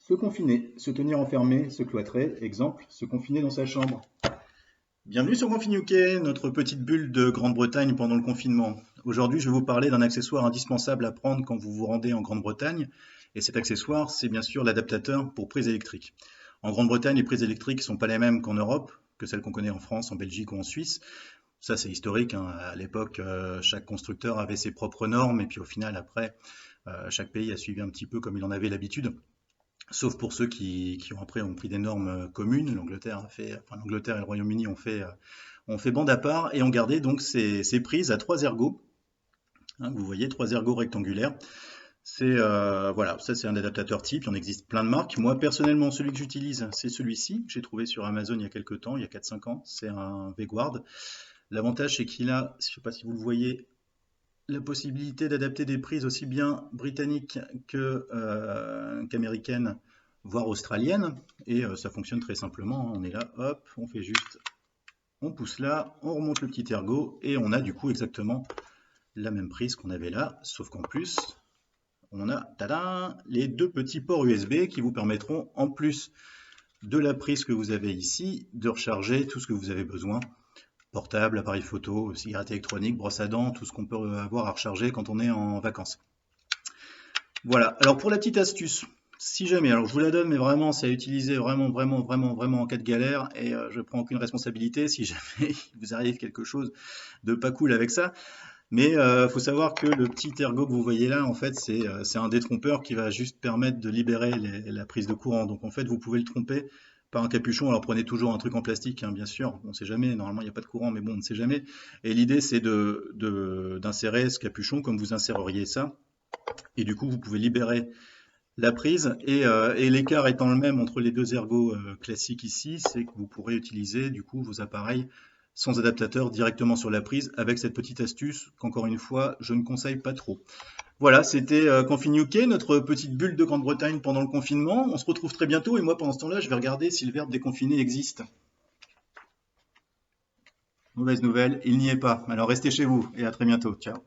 Se confiner, se tenir enfermé, se cloîtrer, exemple, se confiner dans sa chambre. Bienvenue sur Confine UK, notre petite bulle de Grande-Bretagne pendant le confinement. Aujourd'hui, je vais vous parler d'un accessoire indispensable à prendre quand vous vous rendez en Grande-Bretagne. Et cet accessoire, c'est bien sûr l'adaptateur pour prise électrique. En Grande-Bretagne, les prises électriques ne sont pas les mêmes qu'en Europe, que celles qu'on connaît en France, en Belgique ou en Suisse. Ça, c'est historique, hein. À l'époque, chaque constructeur avait ses propres normes, et puis au final, après, chaque pays a suivi un petit peu comme il en avait l'habitude. Sauf pour ceux qui ont pris des normes communes. L'Angleterre et le Royaume-Uni ont fait bande à part et ont gardé donc ces prises à 3 ergots. Hein, vous voyez, 3 ergots rectangulaires. Voilà, ça c'est un adaptateur type, il en existe plein de marques. Moi personnellement, celui que j'utilise, c'est celui-ci, que j'ai trouvé sur Amazon il y a quelques temps, il y a 4-5 ans. C'est un V-Guard. L'avantage c'est qu'il a, je ne sais pas si vous le voyez, la possibilité d'adapter des prises aussi bien britanniques qu'américaines, voire australiennes. Et ça fonctionne très simplement. On est là, hop, on fait juste, on pousse là, on remonte le petit ergot et on a du coup exactement la même prise qu'on avait là, sauf qu'en plus, on a tada, les deux petits ports USB qui vous permettront, en plus de la prise que vous avez ici, de recharger tout ce que vous avez besoin. Portable, appareil photo, cigarette électronique, brosse à dents, tout ce qu'on peut avoir à recharger quand on est en vacances. Voilà, alors pour la petite astuce, si jamais, alors je vous la donne, mais vraiment c'est à utiliser vraiment en cas de galère, et je prends aucune responsabilité si jamais il vous arrive quelque chose de pas cool avec ça. Mais faut savoir que le petit ergot que vous voyez là, en fait, c'est un détrompeur qui va juste permettre de libérer la prise de courant. Donc en fait, vous pouvez le tromper par un capuchon. Alors prenez toujours un truc en plastique, hein, bien sûr. On ne sait jamais. Normalement, il n'y a pas de courant, mais bon, on ne sait jamais. Et l'idée, c'est d'insérer ce capuchon comme vous inséreriez ça. Et du coup, vous pouvez libérer la prise. Et l'écart étant le même entre les deux ergots classiques ici, c'est que vous pourrez utiliser du coup vos appareils sans adaptateur directement sur la prise avec cette petite astuce qu'encore une fois, je ne conseille pas trop. Voilà, c'était Confine UK, notre petite bulle de Grande-Bretagne pendant le confinement. On se retrouve très bientôt et moi pendant ce temps-là, je vais regarder si le verbe déconfiner existe. Mauvaise nouvelle, il n'y est pas. Alors restez chez vous et à très bientôt. Ciao.